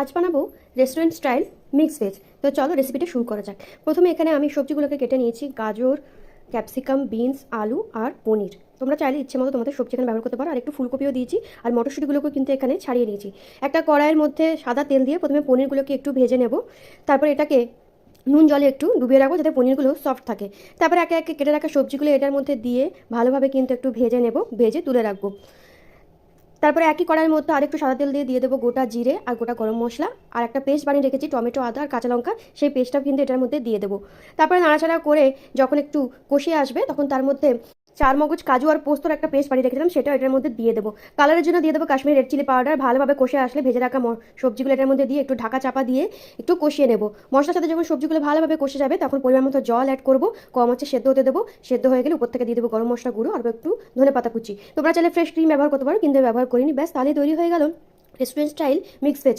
আজ বানাবো restaurant style mix veg. তো চলো রেসিপিটা শুরু করা যাক। প্রথমে এখানে আমি সবজিগুলোকে কেটে নিয়েছি, গাজর, ক্যাপসিকাম, বিনস, আলু আর পনির। তোমরা চাইলে ইচ্ছে মতো তোমাদের সবজি এখানে ব্যবহার করতে পারো। আর একটু ফুলকপিও দিয়েছি, আর মটরশুঁটিগুলোকে কিন্তু এখানে ছাড়িয়ে নিয়েছি। একটা কড়াইয়ের মধ্যে সাদা তেল দিয়ে প্রথমে পনিরগুলোকে একটু ভেজে নেব। তারপর এটাকে নুন জলে একটু ডুবিয়ে রাখবো যাতে পনিরগুলো সফট থাকে। তারপরে একে একে কেটে রাখা সবজিগুলো এটার মধ্যে দিয়ে ভালোভাবে কিন্তু একটু ভেজে নেব, ভেজে তুলে রাখবো। তারপরে একই কড়াইয়ের মধ্যে আরেকটু সাদা তেল দিয়ে দেবো গোটা জিরে আর গোটা গরম মশলা, আর একটা পেস্ট বানিয়ে রেখেছি টমেটো, আদা আর কাঁচা লঙ্কা, সেই পেস্টটাও কিন্তু এটার মধ্যে দিয়ে দেবো। তারপরে নাড়াচাড়া করে যখন একটু কষিয়ে আসবে তখন তার মধ্যে চার মগজ, কাজু আর পোস্তর একটা পেস্ট বানিয়ে রেখেছিলাম, সেটা এটার মধ্যে দিয়ে দেবো। কালারের জন্য দিয়ে দেবো কাশ্মীরি রেড চিলি পাউডার। ভালোভাবে কষে আসলে ভেজে রাখা সবজিগুলো এটার মধ্যে দিয়ে একটু ঢাকা চাপা দিয়ে একটু কষিয়ে নেব। মশলার সাথে যখন সবজিগুলো ভালোভাবে কষে যাবে তখন পরিমাণ মতো জল অ্যাড করবো, কম হচ্ছে সেদ্ধ হতে দেবো। সেদ্ধ হয়ে গেলে উপর থেকে দিয়ে দেবো গরম মশলা গুঁড়ো আর একটু ধনেপাতা কুচি। তোমরা চাইলে ফ্রেশ ক্রিম ব্যবহার করতে পারো, কিন্তু ব্যবহার করিনি। ব্যাস তাহলে তৈরি হয়ে গেল রেস্টুরেন্ট স্টাইল মিক্স ভেজ।